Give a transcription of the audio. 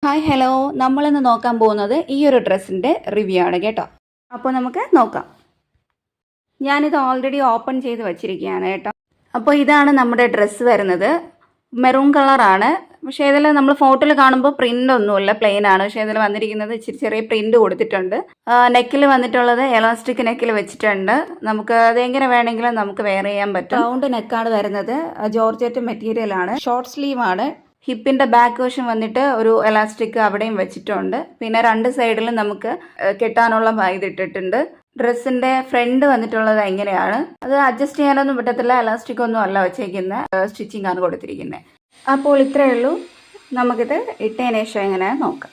Hi hello, നമ്മളിന്ന് നോക്കാൻ പോകുന്നത് ഈ ഒരു ഡ്രസ്സിൻ്റെ റിവ്യൂ ആണ് കേട്ടോ. അപ്പോൾ നമുക്ക് നോക്കാം. ഞാനിത് ഓൾറെഡി ഓപ്പൺ ചെയ്ത് വച്ചിരിക്കുകയാണ് കേട്ടോ. അപ്പോൾ ഇതാണ് നമ്മുടെ ഡ്രസ്സ് വരുന്നത്. മെറൂൺ കളറാണ്. പക്ഷേ ഇതിൽ നമ്മൾ ഫോട്ടോയിൽ കാണുമ്പോൾ പ്രിൻ്റ് ഒന്നുമില്ല, പ്ലെയിൻ ആണ്. പക്ഷേ ഇതിൽ വന്നിരിക്കുന്നത് ഇച്ചിരി ചെറിയ പ്രിൻ്റ് കൊടുത്തിട്ടുണ്ട്. നെക്കിൽ വന്നിട്ടുള്ളത് എലാസ്റ്റിക് നെക്കിൽ വെച്ചിട്ടുണ്ട്. നമുക്ക് അതെങ്ങനെ വേണമെങ്കിലും നമുക്ക് വെയർ ചെയ്യാൻ പറ്റും. റൗണ്ട് നെക്കാണ് വരുന്നത്. ജോർജറ്റ് മെറ്റീരിയൽ ആണ്. ഷോർട്ട് സ്ലീവ് ആണ്. ഹിപ്പിൻ്റെ ബാക്ക് വശം വന്നിട്ട് ഒരു എലാസ്റ്റിക് അവിടെയും വെച്ചിട്ടുണ്ട്. പിന്നെ രണ്ട് സൈഡിലും നമുക്ക് കെട്ടാനുള്ള ഇതിട്ടിട്ടുണ്ട്. ഡ്രസ്സിൻ്റെ ഫ്രണ്ട് വന്നിട്ടുള്ളത് എങ്ങനെയാണ്, അത് അഡ്ജസ്റ്റ് ചെയ്യാനൊന്നും പറ്റത്തില്ല. എലാസ്റ്റിക് ഒന്നും അല്ല വെച്ചേക്കുന്നത്, സ്റ്റിച്ചിങ് ആണ് കൊടുത്തിരിക്കുന്നത്. അപ്പോൾ ഇത്രയേ ഉള്ളൂ. നമുക്കിത് ഇട്ടതിന് ശേഷം എങ്ങനെയാണെന്ന് നോക്കാം.